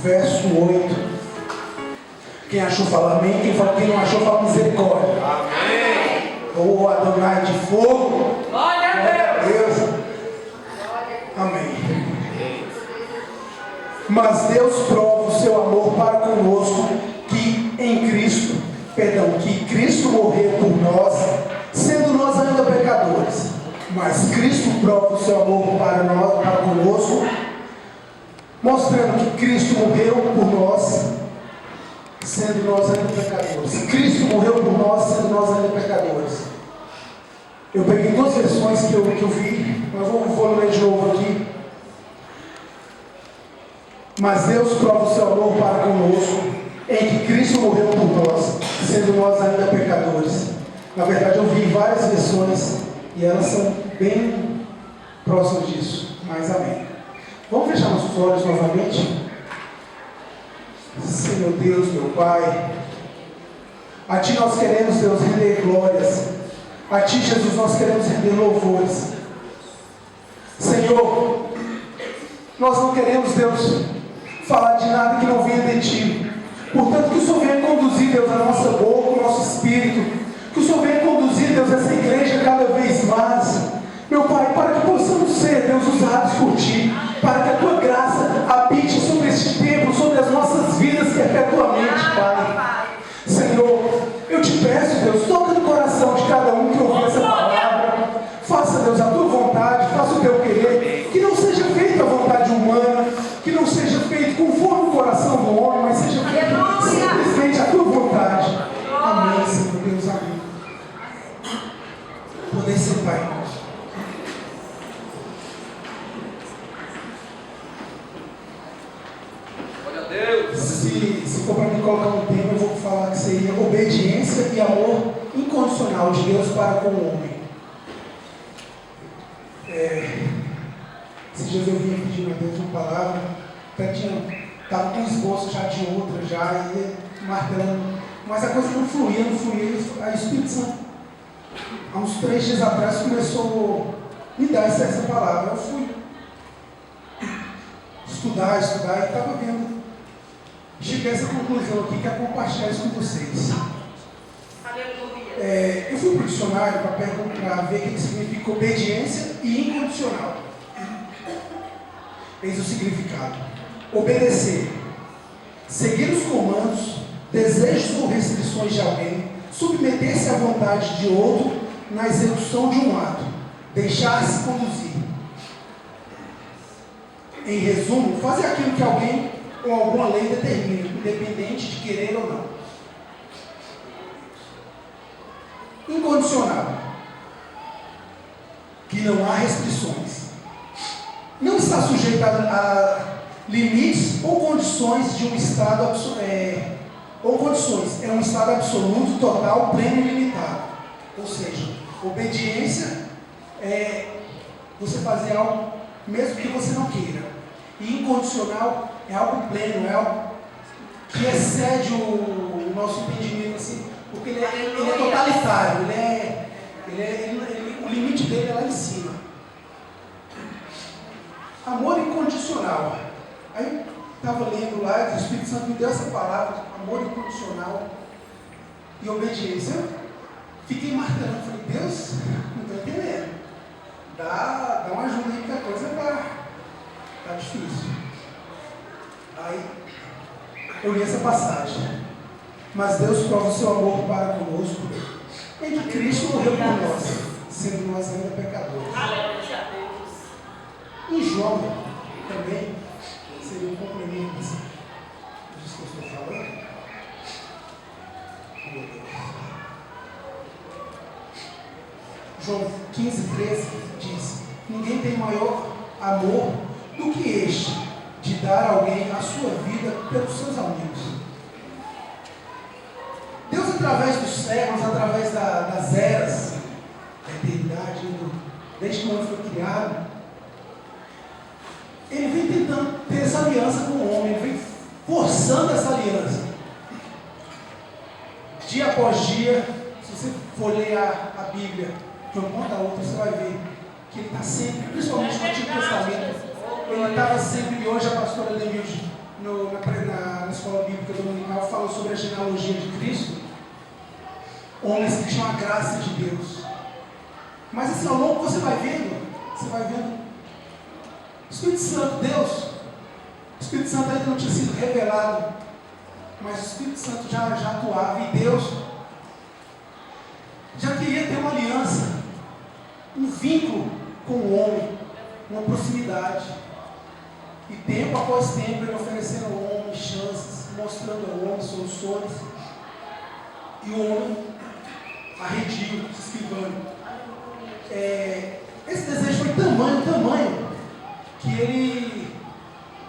verso 8. Quem achou fala amém, quem não achou fala misericórdia. Amém. Ou Adonai de fogo. Glória a Deus. Amém. Mas Deus prova o seu amor para conosco, que Cristo morreu por nós, sendo nós ainda pecadores. Mas Cristo prova o seu amor para conosco, mostrando que Cristo morreu por nós, sendo nós ainda pecadores. Cristo morreu por nós, sendo nós ainda pecadores. Eu peguei duas versões que eu vi, mas vou ler de novo aqui. Mas Deus prova o seu amor para conosco, em que Cristo morreu por nós, sendo nós ainda pecadores. Na verdade, eu vi várias versões e elas são bem próximas disso. Mas amém. Vamos fechar nossos olhos novamente? Senhor Deus, meu Pai, a Ti nós queremos, Deus, render glórias. A Ti, Jesus, nós queremos render louvores. Senhor, nós não queremos, Deus, falar de nada que não venha de Ti. Portanto, que o Senhor venha conduzir, Deus, a nossa boca, o nosso espírito. Que o Senhor venha conduzir, Deus, essa igreja cada vez mais. Meu Pai, para que possamos ser, Deus, usados por Ti. Para que a Tua graça habite sobre este templo, sobre as nossas vidas perpetuamente, Pai. Senhor, eu te peço, Deus, toca no coração de cada um que ouviu essa palavra. Faça, Deus, a Tua vontade, faça o Teu querer. Que não seja feita a vontade humana, que não seja feito conforme o coração do homem, mas seja feito simplesmente a Tua vontade. Amém, Senhor Deus, amém. Poder ser Pai nosso. Se for para me colocar um tema, eu vou falar que seria obediência e amor incondicional de Deus para com o homem. Esses dias eu vinha pedindo a Deus uma palavra, até estava com um esboço já de outra, já ia martelando, mas a coisa não fluía, aí o Espírito Santo, há uns 3 dias atrás, começou a me dar essa palavra. Eu fui estudar, e estava vendo. Cheguei a essa conclusão aqui, que é compartilhar isso com vocês. Eu fui para o dicionário para ver o que significa obediência e incondicional. Eis o significado: obedecer, seguir os comandos, desejos ou restrições de alguém, submeter-se à vontade de outro na execução de um ato, deixar-se conduzir. Em resumo, fazer aquilo que alguém ou alguma lei determina, independente de querer ou não. Incondicional, que não há restrições, não está sujeito a limites ou condições de um estado é um estado absoluto, total, pleno e limitado. Ou seja, obediência é você fazer algo mesmo que você não queira. E incondicional é algo pleno, é algo que excede o nosso entendimento, assim, porque ele é totalitário, o limite dele é lá em cima. Amor incondicional. Aí eu estava lendo lá, o Espírito Santo me deu essa palavra, amor incondicional e obediência. Eu fiquei martelando, falei, Deus, não estou entendendo. Dá uma ajuda aí que a coisa está difícil. Aí eu li essa passagem. Mas Deus prova o seu amor para conosco, em que Cristo morreu por nós, sendo nós ainda pecadores. Em João também seria um complemento disso que eu estou falando. Meu Deus. João 15:13 diz: ninguém tem maior amor do que este, de dar a alguém a sua vida pelos seus amigos. Deus, através dos séculos, através das eras, da eternidade, desde que o mundo foi criado, Ele vem tentando ter essa aliança com o homem, Ele vem forçando essa aliança. Dia após dia, se você for ler a Bíblia, de uma ponta a outra, você vai ver que Ele está sempre, principalmente no Antigo Testamento, Ele estava sempre, e hoje a pastora Demilde na escola bíblica dominical, falou sobre a genealogia de Cristo, homens que tinham a graça de Deus. Mas assim, ao longo você vai vendo, o Espírito Santo, Deus, o Espírito Santo ainda não tinha sido revelado, mas o Espírito Santo já atuava, e Deus já queria ter uma aliança, um vínculo com o homem, uma proximidade. E tempo após tempo ele oferecendo ao homem chances, mostrando ao homem soluções, e o homem arredio, se esquivando. Esse desejo foi tamanho, que ele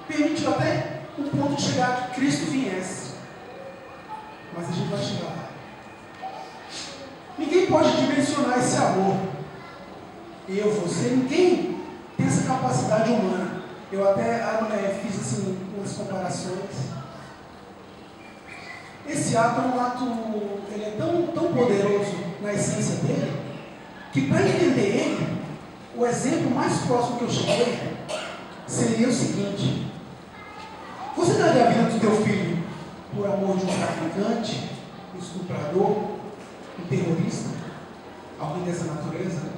permitiu até o ponto de chegar que Cristo viesse. Mas a gente vai chegar lá. Ninguém pode dimensionar esse amor. Eu, você, ninguém tem essa capacidade humana. Eu até fiz assim, umas comparações. Esse ato é um ato, ele é tão poderoso na essência dele, que para entender ele, o exemplo mais próximo que eu cheguei seria o seguinte: você daria a vida do teu filho por amor de um traficante, um estuprador, um terrorista, alguém dessa natureza?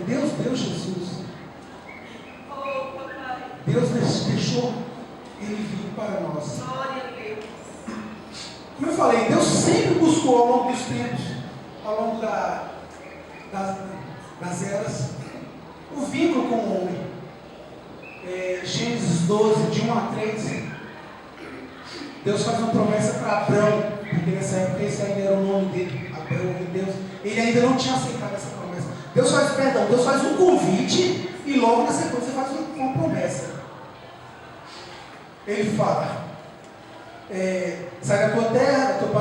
Deus deu Jesus. Deus deixou ele vir para nós. Como eu falei, Deus sempre buscou ao longo dos tempos, ao longo das eras, o vínculo com o homem. Gênesis 12, de 1 a 3, Deus faz uma promessa para Abrão, porque nessa época esse ainda era o nome dele, Abrão, de Deus. Ele ainda não tinha aceitado essa promessa. Deus faz um convite e logo na sequência faz uma promessa. Ele fala: sai da tua terra, do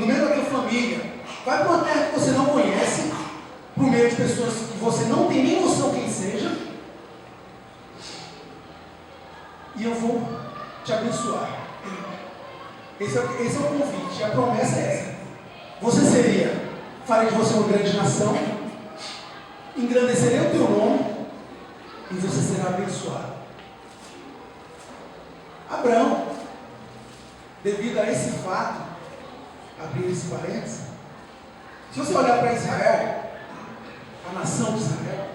meio da tua família, vai para uma terra que você não conhece, por meio de pessoas que você não tem nem noção quem seja, e eu vou te abençoar. Esse é o convite, a promessa é essa: farei de você uma grande nação, engrandecerei o teu nome, e você será abençoado. Abraão, devido a esse fato, abrir esse parênteses, se você olhar para Israel, a nação de Israel,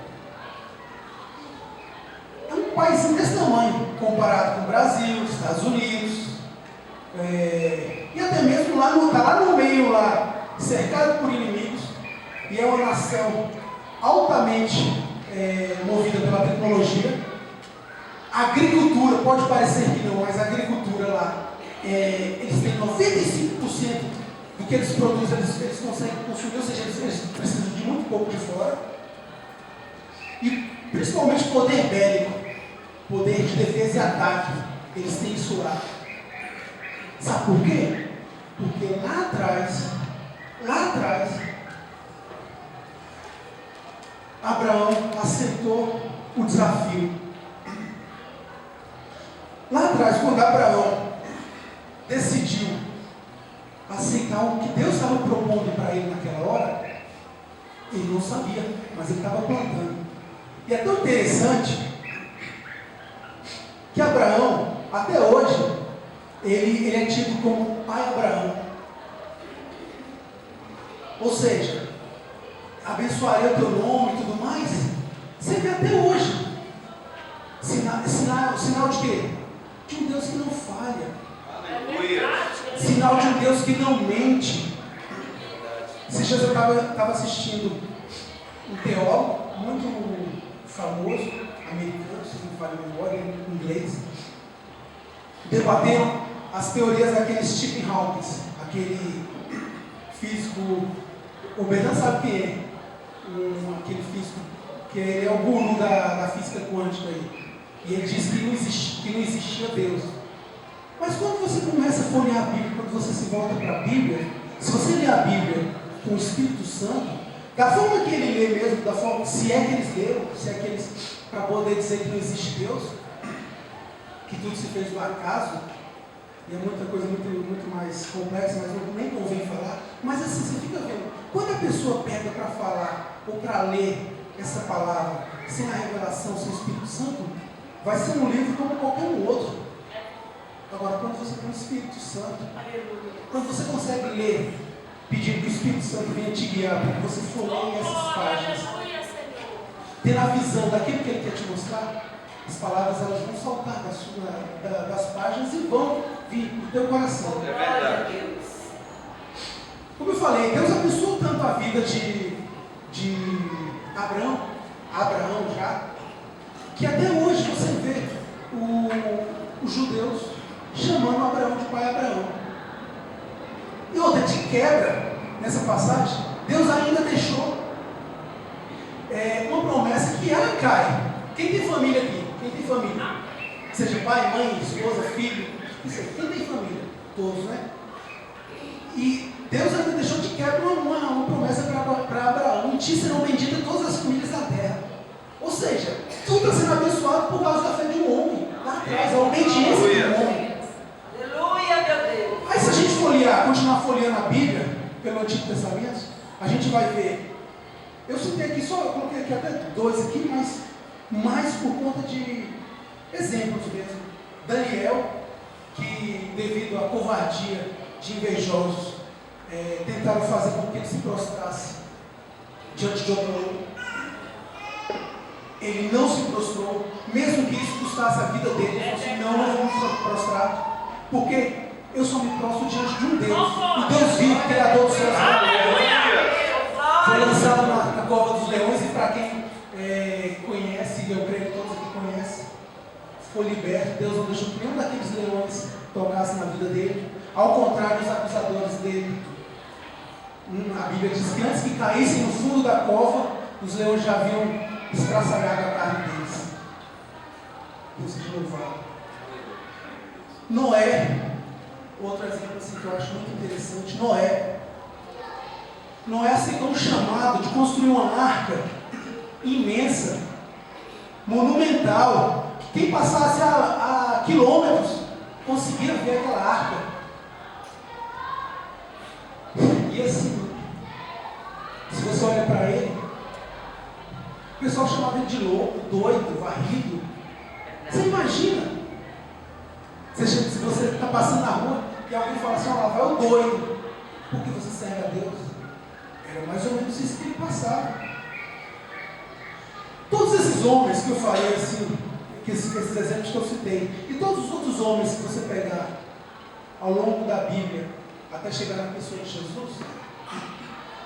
é um país desse tamanho, comparado com o Brasil, os Estados Unidos, e até mesmo está lá no meio, cercado por inimigos, e é uma nação altamente movida pela tecnologia. A agricultura, pode parecer que não, mas a agricultura lá, eles têm 95% do que eles produzem, eles conseguem consumir, ou seja, eles precisam de muito pouco de fora. E principalmente poder bélico, poder de defesa e ataque, eles têm isso lá. Sabe por quê? Porque lá atrás, Abraão aceitou o desafio. Lá atrás, quando Abraão decidiu aceitar o que Deus estava propondo para ele naquela hora, ele não sabia, mas ele estava plantando. E é tão interessante que Abraão, até hoje, ele é tido como pai Abraão. Ou seja, abençoarei o teu nome e tudo mais. Você vê até hoje. Sinal de quê? De um Deus que não falha. Sinal de um Deus que não mente. Esses dias eu estava assistindo um teólogo muito famoso, americano, se não falha a memória, em inglês, debatendo as teorias daquele Stephen Hawking, aquele físico. O Bernardo sabe quem é, aquele físico, que ele é o guru da física quântica aí. E ele diz que não existia Deus. Mas quando você começa a folhear a Bíblia, quando você se volta para a Bíblia, se você lê a Bíblia com o Espírito Santo, da forma que ele lê mesmo, da forma, se é que eles leram, para poder dizer que não existe Deus, que tudo se fez do acaso, e é muita coisa muito mais complexa, mas nem convém falar. Mas assim, você fica vendo, quando a pessoa pega para falar ou para ler essa palavra sem a revelação, sem o Espírito Santo, vai ser um livro como qualquer outro. Agora, quando você tem o Espírito Santo, quando você consegue ler, pedindo que o Espírito Santo venha te guiar, para que você folheie essas páginas, ter a visão daquilo que Ele quer te mostrar, as palavras elas vão saltar das páginas e vão vir para o teu coração. É verdade. Como eu falei, Deus abençoou tanto a vida de Abraão já, que até hoje você vê os judeus chamando Abraão de pai Abraão. E outra, de quebra, nessa passagem, Deus ainda deixou uma promessa que ela cai. Quem tem família aqui? Quem tem família? Seja pai, mãe, esposa, filho, quem tem família? Todos, né? E Deus ainda deixou de quebra uma promessa para Abraão: em ti serão benditas todas as famílias da terra. Ou seja, tudo está sendo abençoado por causa da fé de um homem lá atrás, a obediência de um homem. Aleluia, meu Deus. Aí se a gente continuar folheando a Bíblia pelo Antigo Testamento, a gente vai ver. Eu citei aqui, eu coloquei aqui até 2 aqui, mas mais por conta de exemplos mesmo. Daniel, que devido à covardia de invejosos, tentaram fazer com que ele se prostrasse diante de outro homem. Ele não se prostrou, mesmo que isso custasse a vida dele. Ele falou assim: não vamos prostrar, porque eu só me prostro diante de um Deus, o Deus vivo, Criador dos céus e da terra. Foi lançado na cova dos leões, e para quem conhece, eu creio que todos aqui conhecem, foi liberto. Deus não deixou que nenhum daqueles leões tocasse na vida dele. Ao contrário dos acusadores dele, a Bíblia diz que antes que caíssem no fundo da cova, os leões já haviam estraçalhado a carne deles. Deus seja louvado. Noé, outro exemplo assim que eu acho muito interessante. Noé aceitou um chamado de construir uma arca imensa, monumental, que quem passasse a quilômetros conseguia ver aquela arca. E assim, se você olha para ele, o pessoal chamava ele de louco, doido, varrido. Você imagina? Se você está passando na rua e alguém fala assim: ó, lá vai o doido, porque você serve a Deus. Era mais ou menos isso que ele passava. Todos esses homens que eu falei assim, esses exemplos que eu citei, e todos os outros homens que você pegar ao longo da Bíblia, até chegar na pessoa de Jesus,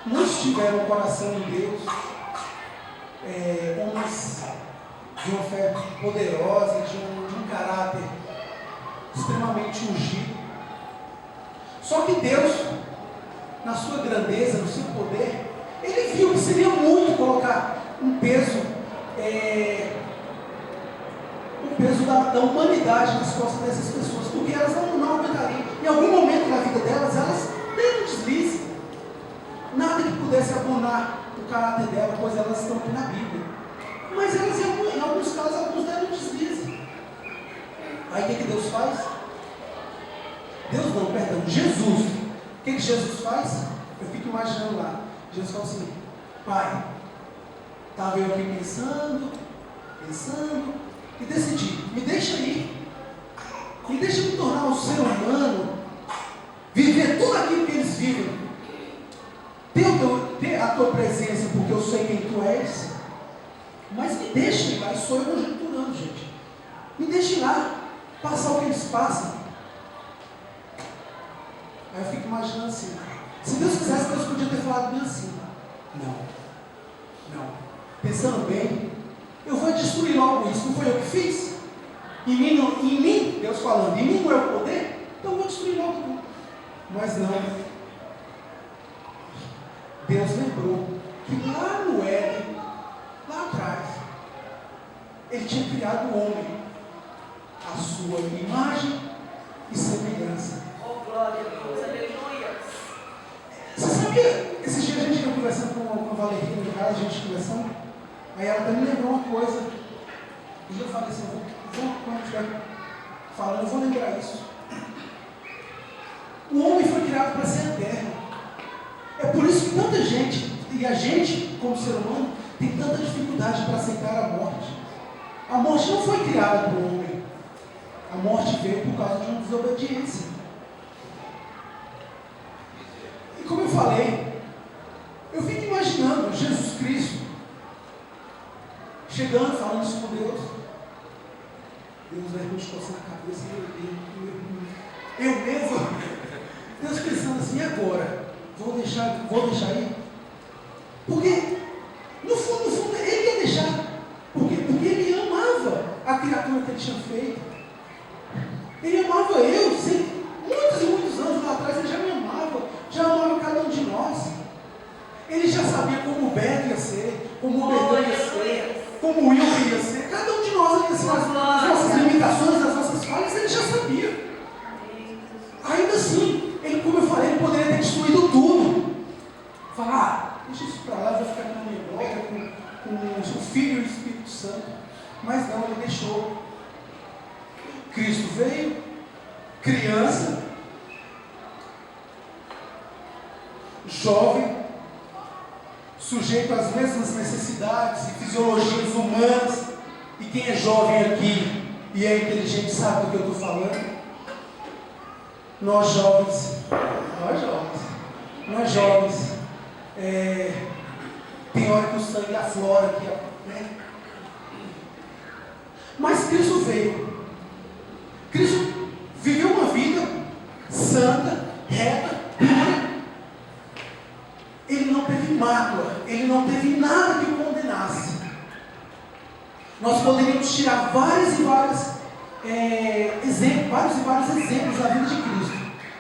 muitos tiveram um coração em Deus, homens de uma fé poderosa, de um caráter extremamente ungido. Só que Deus, na sua grandeza, no seu poder, Ele viu que seria muito colocar um peso da humanidade nas costas dessas pessoas, porque elas não aguentariam. Em algum momento da vida delas, elas deram um deslize. Nada que pudesse abonar o caráter dela, pois elas estão aqui na Bíblia. Mas elas, em alguns casos, alguns deram um deslize. Aí o que Deus faz? Jesus. O que Jesus faz? Eu fico imaginando lá. Jesus fala assim: Pai, estava eu aqui pensando, e decidi, me deixa ir, me deixa me tornar um ser humano, viver tudo aquilo que eles vivem, ter a tua presença, porque eu sei quem tu és, mas me deixa ir lá. E sou eu conjecturando, gente, me deixa ir lá, passar o que eles passam. Aí eu fico imaginando assim: se Deus quisesse, Deus podia ter falado bem assim: não, pensando bem, eu vou destruir logo isso. Não foi eu que fiz? Em mim, Deus falando, em mim não é o poder, então eu vou destruir logo tudo. Mas não. Deus lembrou que lá no Éden, lá atrás, Ele tinha criado o homem à sua imagem e semelhança. Oh, glória a Deus, aleluia. Você sabia? Esses dias a gente ia conversando com a Valerina em casa, a gente conversando, aí ela também lembrou uma coisa, e eu falei assim: quando estiver falando, eu vou lembrar isso. O homem foi criado para ser eterno. É por isso que tanta gente E a gente, como ser humano, tem tanta dificuldade para aceitar a morte. A morte não foi criada para o homem. A morte veio por causa de uma desobediência. E como eu falei, eu fico imaginando Jesus Cristo chegando, falando isso com Deus. Deus vai me coçando a cabeça e eu mesmo. Deus pensando assim, e agora? Vou deixar ir? Porque, no fundo, ele ia deixar. Por quê? Porque ele amava a criatura que ele tinha feito. Ele amava eu, muitos e muitos anos lá atrás, ele já me amava, já amava cada um de nós. Ele já sabia como o Beto ia ser, como o Bertão ia ser, como o Will ia ser. Cada um de nós ia ser as nossas limitações, as nossas falhas, ele já sabia. Ainda assim, ele, como eu falei, ele poderia ter destruído tudo. Falar, deixa isso para lá, vai ficar na minha glória com o Filho e o Espírito Santo. Mas não, ele deixou. Cristo veio, criança, jovem, sujeito às mesmas necessidades e fisiologias humanas. E quem é jovem aqui e é inteligente sabe do que eu estou falando. Nós jovens, tem hora que o sangue aflora aqui, né? Mas Cristo veio. Cristo viveu uma vida santa, reta, pura. Ele não teve mácula, ele não teve nada que o condenasse. Nós poderíamos tirar vários e vários exemplos da vida de Cristo,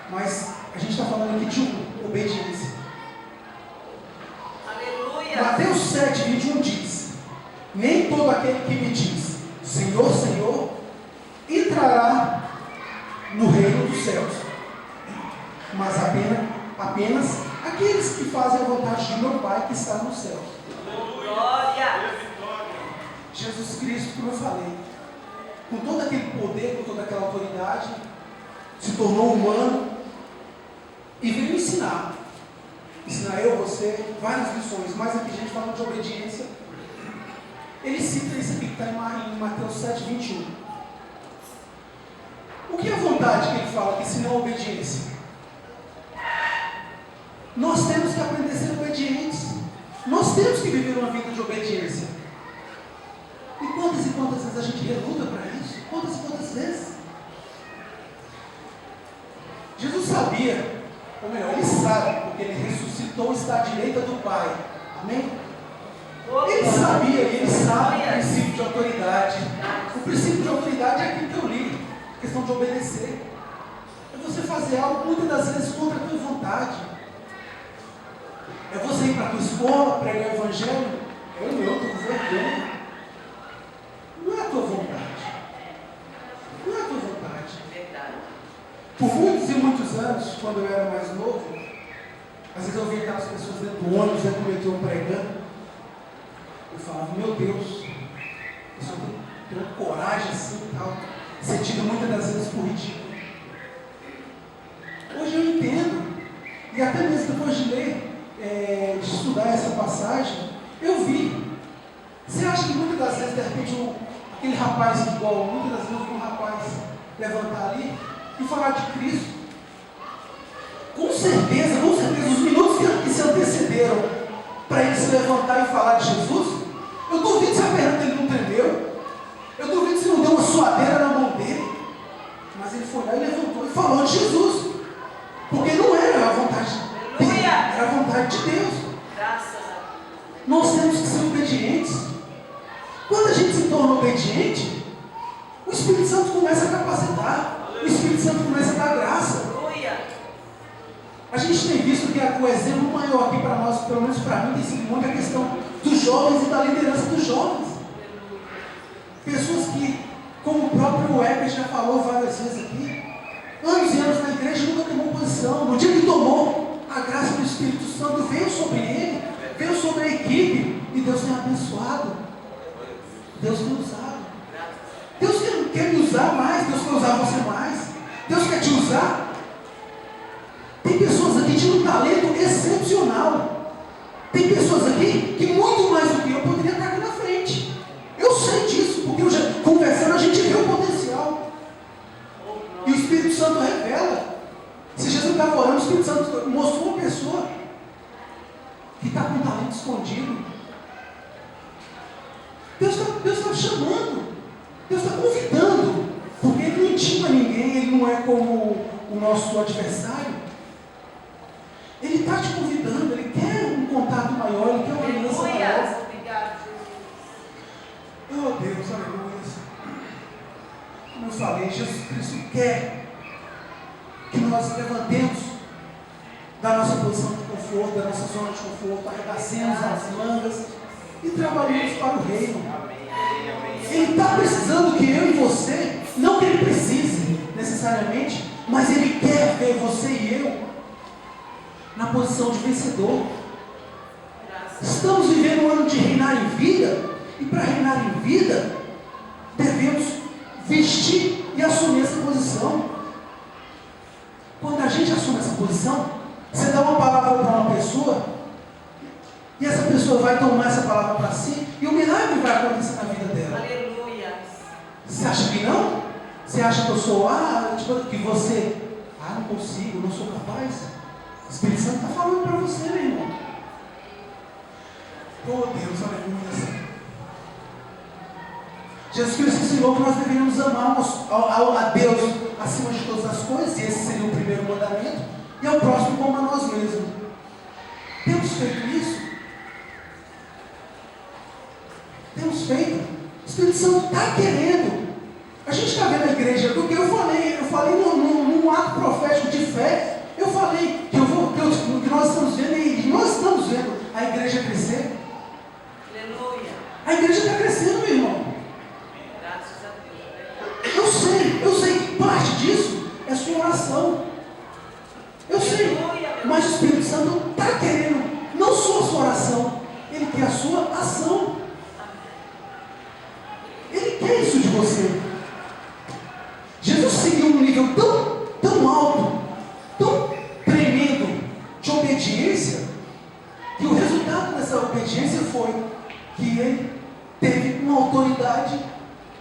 mas a gente está falando aqui de obediência. Aleluia. Mateus 7:21 diz: nem todo aquele que me diz Senhor, Senhor, entrará no reino dos céus, mas apenas aqueles que fazem a vontade de meu Pai que está nos céus. Glória. Jesus Cristo, como eu falei, com todo aquele poder, com toda aquela autoridade, se tornou humano e veio ensinar eu, você, várias lições, mas aqui a gente fala de obediência. Ele cita isso aqui que está em Mateus 7:21. O que é a vontade que ele fala aqui, se não a obediência? Nós temos que aprender a ser obedientes. Nós temos que viver uma vida de obediência. E quantas vezes a gente reluta para isso? Quantas vezes? Jesus sabia, ou melhor, ele sabe, porque ele ressuscitou e está à direita do Pai. Amém? Ele sabia, ele sabe o princípio de autoridade. O princípio de autoridade é aquilo que eu li, a questão de obedecer. É você fazer algo muitas das vezes contra a tua vontade. É você ir para a tua escola, pregar o Evangelho. Eu estou com vergonha. Não é a tua vontade. Não é a tua vontade. Verdade. Por muitos e muitos anos, quando eu era mais novo, às vezes eu via aquelas pessoas dentro do ônibus, dentro do metrô pregando. Eu falava, meu Deus, eu só tenho coragem assim e tal. Sentido muitas das vezes por ridículo. Hoje eu entendo, e até mesmo depois de ler, de estudar essa passagem, eu vi. Você acha que muitas das vezes, de repente, aquele rapaz igual, muitas das vezes um rapaz levantar ali e falar de Cristo? Com certeza, os minutos que se antecederam para ele se levantar e falar de Jesus, eu duvido se a perna dele não tremeu, eu duvido se não deu uma suadeira na mão dele, mas ele foi lá e levantou e falou de Jesus, porque não era a vontade dele, era a vontade de Deus. Graças a Deus. Nós temos que ser obedientes. Quando a gente se torna obediente, o Espírito Santo começa a capacitar, o Espírito Santo começa a dar graça. Aleluia. A gente tem visto que o exemplo maior aqui para nós, pelo menos para mim, tem sido muito a questão dos jovens e da liderança dos jovens. Pessoas que, como o próprio Weber já falou várias vezes aqui, anos e anos na igreja, nunca tomou posição. No dia que tomou, a graça do Espírito Santo veio sobre ele, veio sobre a equipe, e Deus tem abençoado. Deus tem usado. Deus quer me usar mais, Deus quer usar você mais. Deus quer te usar. Tem pessoas aqui que tinham um talento excepcional. Tem pessoas aqui que muito mais do que eu poderia estar aqui na frente. Eu sei disso, porque eu já, conversando a gente vê o potencial. E o Espírito Santo revela. Se Jesus estava orando, o Espírito Santo mostrou uma pessoa que está com um talento escondido. Deus está chamando. Deus está convidando. Porque Ele não intima ninguém, Ele não é como o nosso adversário. Ele está te convidando, Ele quer um contato maior, Ele quer uma aliança maior. Obrigado, Jesus. Oh Deus, aleluia. Como eu falei, Jesus Cristo quer que nós levantemos da nossa posição de conforto, da nossa zona de conforto, arregacemos as mangas e trabalhemos para o reino. Ele está precisando que eu e você, não que Ele precise necessariamente, mas Ele quer ver você e eu na posição de vencedor. Estamos vivendo um ano de reinar em vida, e para reinar em vida, devemos vestir e assumir essa posição. Quando a gente assume essa posição, você dá uma palavra para uma pessoa, e essa pessoa vai tomar essa palavra para si, e o milagre vai acontecer na vida dela. Aleluia. Você acha que não? Você acha que eu sou, que você, não consigo, não sou capaz? O Espírito Santo está falando para você, meu irmão. Oh Deus, aleluia. Jesus Cristo ensinou que nós deveríamos amar a Deus acima de todas as coisas, e esse seria o primeiro mandamento, e ao próximo como a nós mesmos. Temos feito isso? Temos feito? O Espírito Santo está querendo. A gente está vendo a igreja, porque eu falei num ato profético de fé, eu falei que nós estamos vendo, e nós estamos vendo a igreja crescer. Aleluia. A igreja está crescendo, meu irmão. Graças a Deus. Eu sei que parte disso é sua oração. Eu sei, mas o Espírito Santo está querendo, não só a sua oração, Ele quer a sua ação. Ele quer isso de você. Jesus seguiu um nível tão alto, tão tremendo de obediência, que o resultado dessa obediência foi que ele teve uma autoridade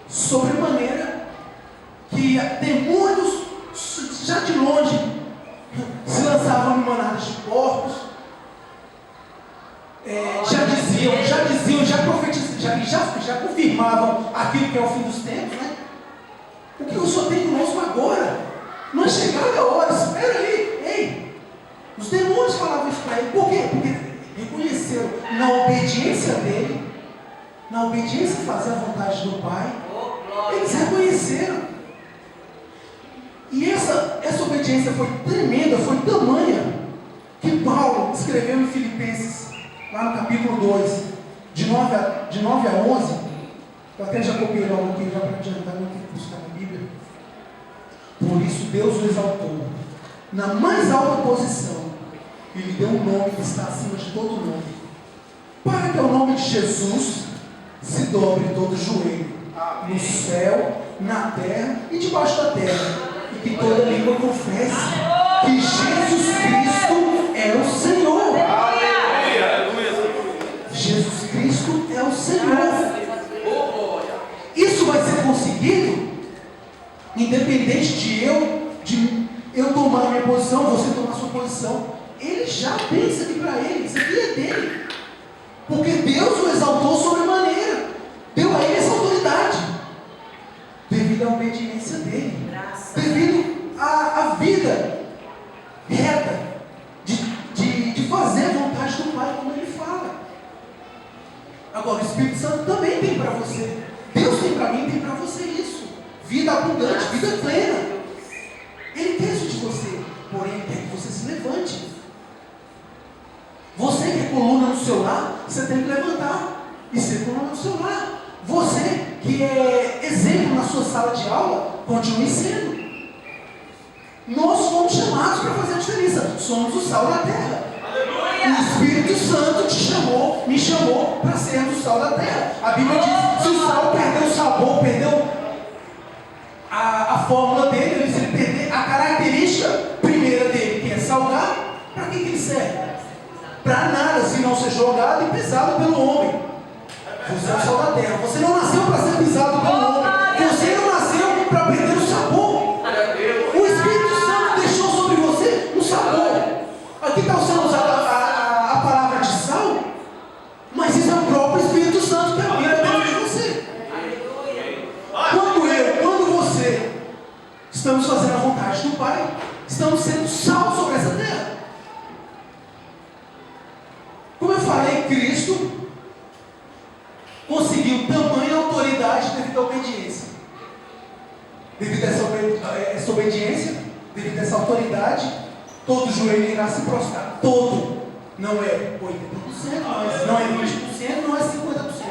sobremaneira, que demônios já de longe se lançavam em manadas de porcos, já profetizavam, já confirmavam aquilo que é o fim dos tempos, né? O que o Senhor tem conosco agora? Não é chegada a hora, espera aí, ei! Os demônios falavam isso para ele, por quê? Porque reconheceram na obediência dele, na obediência a fazer a vontade do Pai, eles reconheceram. E essa obediência foi tremenda, foi tamanha, que Paulo escreveu em Filipenses, lá no capítulo 2, de 9 a 11, eu até já copiei logo aqui, já para adiantar, não tem que buscar na Bíblia. Por isso Deus o exaltou na mais alta posição, e lhe deu um nome que está acima de todo nome, para que ao nome de Jesus se dobre todo joelho, no céu, na terra e debaixo da terra, e que toda língua confesse que Jesus Cristo é o Senhor. Jesus Cristo é o Senhor. Isso vai ser conseguido independente de eu tomar a minha posição, você tomar a sua posição. Ele já tem isso aqui para ele, isso aqui é dele. Porque Deus o exaltou sobremaneira, deu a ele essa autoridade, devido à obediência dele, devido à vida reta de fazer a vontade do Pai, como ele fala. Agora, o Espírito Santo também tem para você. Deus tem para mim, tem para você isso. Vida abundante, vida plena. Ele quer isso de você, porém Ele quer que você se levante. Você que é coluna no seu lar, você tem que levantar e ser coluna no seu lar. Você que é exemplo na sua sala de aula, continue sendo. Nós fomos chamados para fazer a diferença. Somos o sal da terra. O Espírito Santo te chamou, me chamou para sermos o sal da terra. A Bíblia diz: se o sal perdeu o sabor, perdeu a fórmula dele, se ele perder a característica primeira dele, que é salgar, para que ele serve? Para nada, se não ser jogado pisado pelo homem. Você é o sol da terra. Você não nasceu para ser pisado pelo homem. Você não nasceu para perder o sabor. O Espírito Santo deixou sobre você um sabor. Aqui está sendo usada a palavra de sal, mas isso é o próprio Espírito Santo que habita dentro de você. Quando você estamos fazendo a vontade do Pai, estamos sendo sal sobre essa terra. Como eu falei, Cristo conseguiu tamanha autoridade devido à obediência. Devido a essa obediência, devido a essa autoridade, todo joelho irá se prostrar. Todo. Não é 80%, não é 20%, não é 50%.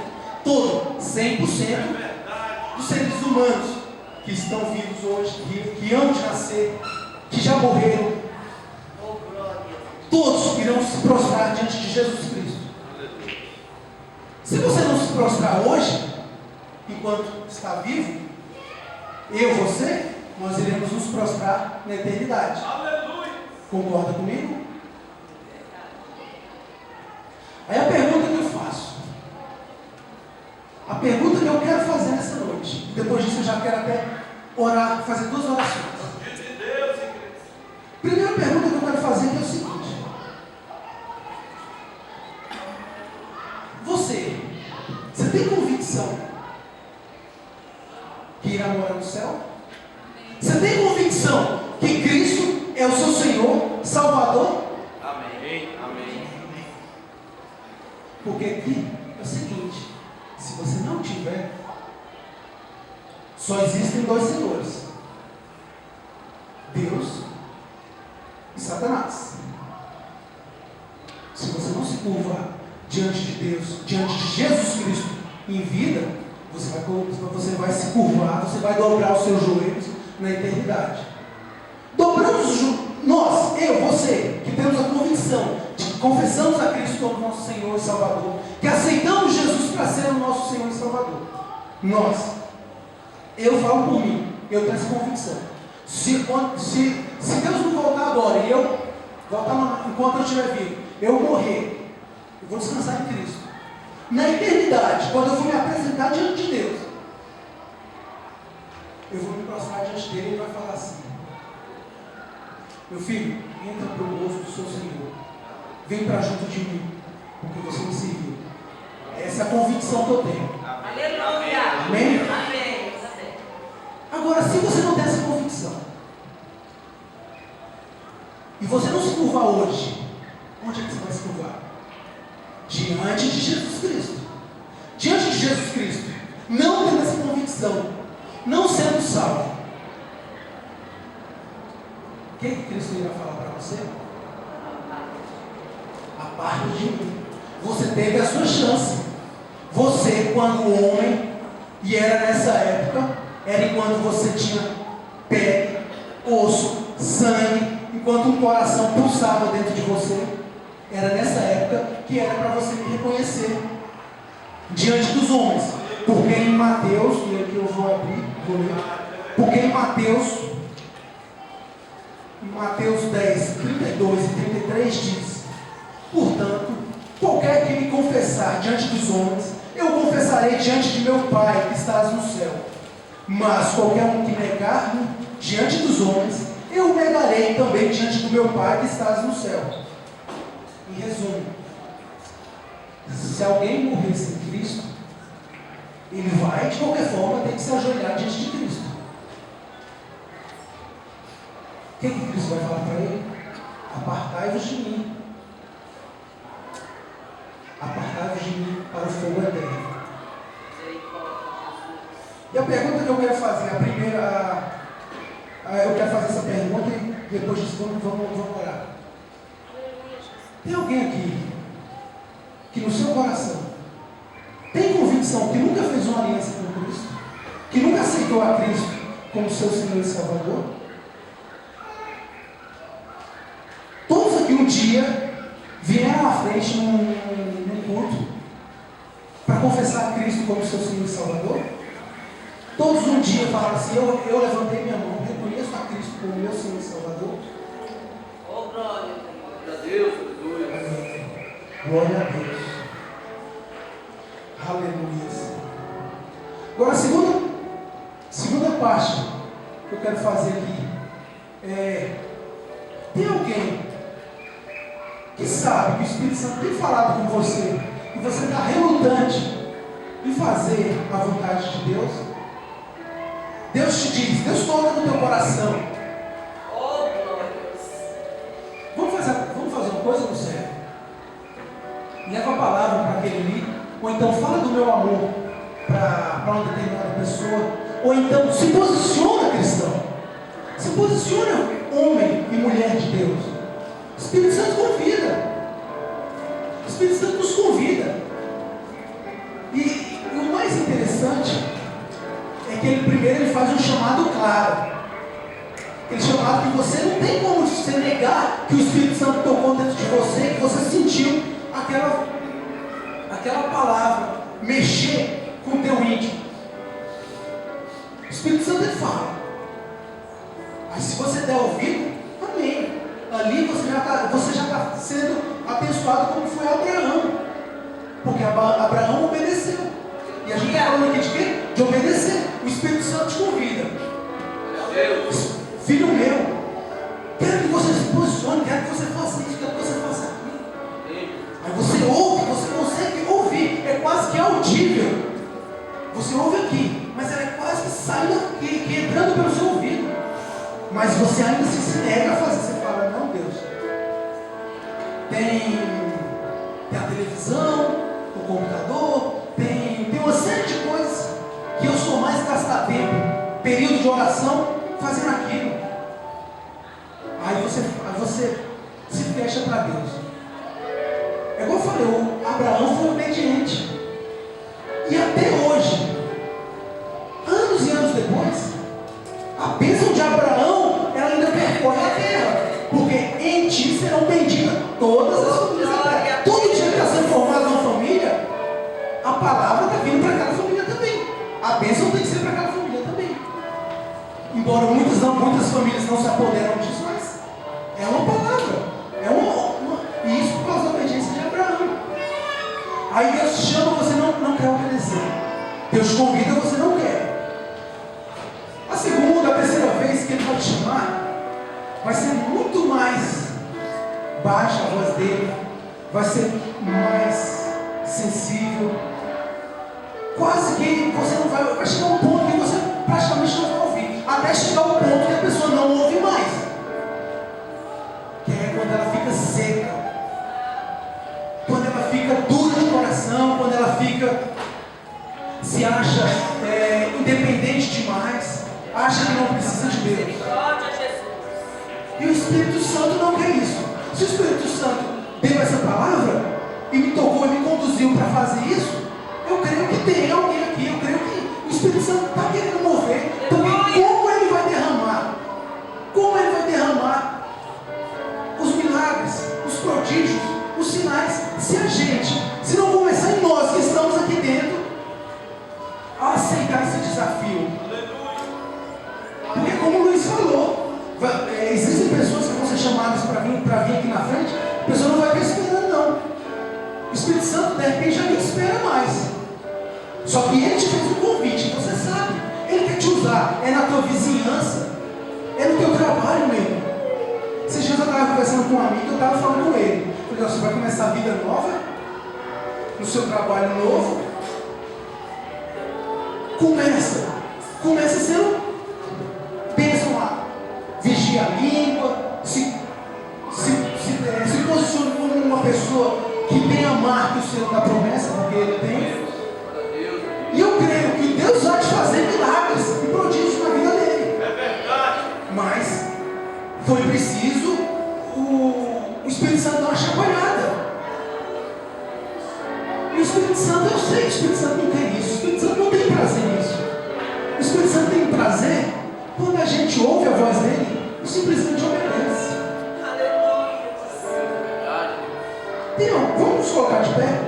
Todo. 100% dos seres humanos que estão vivos hoje, que hão de nascer, que já morreram, todos irão se prostrar diante de Jesus Cristo. Se você não se prostrar hoje, enquanto está vivo, você, nós iremos nos prostrar na eternidade. Concorda comigo? Aí a pergunta que eu faço, a pergunta que eu quero fazer nessa noite, depois disso eu já quero até orar, fazer 2 orações. Primeira pergunta que eu quero fazer é o seguinte: você tem convicção que irá morar no céu? Você tem convicção que Cristo é o seu Senhor, Salvador? Amém. Amém. Porque aqui é o seguinte: se você não tiver, só existem 2 senhores: Deus e Satanás. Se você não se curvar diante de Deus, diante de Jesus Cristo em vida, você vai se curvar, você vai dobrar os seus joelhos na eternidade. Dobramos os joelhos, nós, eu, você, que temos a convicção de que confessamos a Cristo como nosso Senhor e Salvador, que aceitamos Jesus para ser o nosso Senhor e Salvador. Nós, eu falo por mim, eu tenho essa convicção. Se Deus não voltar agora e eu voltar enquanto eu estiver vivo, eu morrer, eu vou descansar em Cristo. Na eternidade, quando eu for me apresentar diante de Deus, eu vou me prostrar diante dele e ele vai falar assim: meu filho, entra para o gozo do seu Senhor, vem para junto de mim, porque você me serviu. Essa é a convicção que eu tenho. Aleluia. Amém? Amém. Agora, se você não tem essa convicção, e você não se curvar hoje, onde é que você vai se curvar? Diante de Jesus Cristo. Diante de Jesus Cristo, não tendo essa convicção, não sendo salvo, o que Cristo irá falar para você? Aparte de mim. Você teve a sua chance. Você, quando homem, e era nessa época, era enquanto você tinha pele, osso, sangue, enquanto um coração pulsava dentro de você. Era nessa época que era para você me reconhecer diante dos homens. Porque em Mateus, e aqui eu vou abrir, vou ler, porque em Mateus 10, 32 e 33 diz: portanto, qualquer que me confessar diante dos homens, eu confessarei diante de meu Pai que estás no céu. Mas qualquer um que negar-me diante dos homens, eu negarei também diante do meu Pai que estás no céu. Em resumo, se alguém morrer sem Cristo, ele vai de qualquer forma ter que se ajoelhar diante de Cristo. O que Cristo vai falar para ele? Apartai-vos de mim. Apartai-vos de mim para o fogo eterno. E a pergunta que eu quero fazer, a primeira, eu quero fazer essa pergunta e depois disso vamos orar. Tem alguém aqui que no seu coração tem convicção que nunca fez uma aliança com Cristo, que nunca aceitou a Cristo como seu Senhor e Salvador? Todos aqui um dia vieram à frente num culto para confessar a Cristo como seu Senhor e Salvador? Todos um dia falaram assim: eu levantei minha mão, reconheço a Cristo como meu Senhor e Salvador. Oh, glória a Deus, aleluia. Glória a Deus. Aleluia. Agora, a segunda parte que eu quero fazer aqui tem alguém que sabe que o Espírito Santo tem falado com você e você está relutante em fazer a vontade de Deus? Deus te diz, Deus toca no teu coração. Oh, glórias. Vamos fazer uma coisa, no céu. Leva a palavra para aquele ali, ou então fala do meu amor para uma determinada pessoa, ou então se posiciona, cristão. Se posiciona, homem e mulher de Deus. O Espírito Santo convida. O Espírito Santo nos convida. E o mais interessante é que ele faz um chamado claro. Aquele chamado que você não tem como você negar que o Espírito Santo tocou dentro de você, que você sentiu aquela palavra mexer com o teu íntimo. O Espírito Santo ele fala. Aí se você der ouvido, amém. Ali você já está sendo abençoado como foi Abraão. Porque Abraão obedeceu. E a gente está falando aqui de quê? De obedecer. O Espírito Santo te convida. Filho meu, quero que você se posicione, quero que você faça isso, quero que você faça aquilo. Aí você ouve, você consegue ouvir, é quase que audível. Você ouve aqui, mas ela é quase que saindo aqui, entrando pelo seu ouvido. Mas você ainda se nega a fazer. Você fala, não, Deus. Tem a televisão, o computador, tem uma série de coisas que eu sou mais gastar tempo, período de oração, fazendo aquilo. Aí você se fecha para Deus. É igual eu falei, o Abraão foi obediente. E até hoje, anos e anos depois, a bênção de Abraão, ela ainda percorre a terra. Porque em ti serão benditas todas as famílias da terra. Todo dia que está sendo formada uma família, a palavra está vindo para aquela família também. A bênção tem que ser para aquela família também. Embora muitas famílias não se apoderam disso, mas é uma palavra. E isso por causa da obediência de Abraão. Aí Deus te chama, você não quer obedecer. Deus te convida, você não quer. A terceira vez que Ele vai te chamar, vai ser muito mais baixa a voz dele, vai ser mais sensível. Quase que você não vai chegar a um ponto que você praticamente não vai ouvir, até chegar ao ponto que a pessoa não ouve mais, que é quando ela fica seca, quando ela fica dura de coração, quando ela se acha independente demais, acha que não precisa de Deus. E o Espírito Santo não quer isso. Se o Espírito Santo deu essa palavra e me tocou e me conduziu para fazer isso, eu creio que tem alguém aqui, eu creio que o Espírito Santo está querendo mover. Porque como ele vai derramar? Como ele vai derramar os milagres, os prodígios, os sinais, se não começar em nós que estamos aqui dentro a aceitar esse desafio? Porque como o Luiz falou, existem pessoas que vão ser chamadas para vir aqui na frente, a pessoa não vai ficar esperando não. O Espírito Santo de repente já nem espera mais. Só que Ele te fez um convite, você sabe. Ele quer te usar, é na tua vizinhança, é no teu trabalho mesmo. Esses dias eu estava conversando com um amigo, eu estava falando com ele. Eu falei, você vai começar a vida nova, no seu trabalho novo. Começa sendo bênção lá, vigia a língua, se posicione como uma pessoa que tem a marca do Senhor da promessa, porque Ele tem. E eu creio que Deus vai te fazer milagres e prodígios na vida dele. É verdade. Mas foi preciso o Espírito Santo dar uma chacoalhada. E o Espírito Santo, eu sei que o Espírito Santo não quer isso. O Espírito Santo não tem prazer nisso. O Espírito Santo tem prazer quando a gente ouve a voz dele e simplesmente obedece. Aleluia. Vamos nos colocar de pé?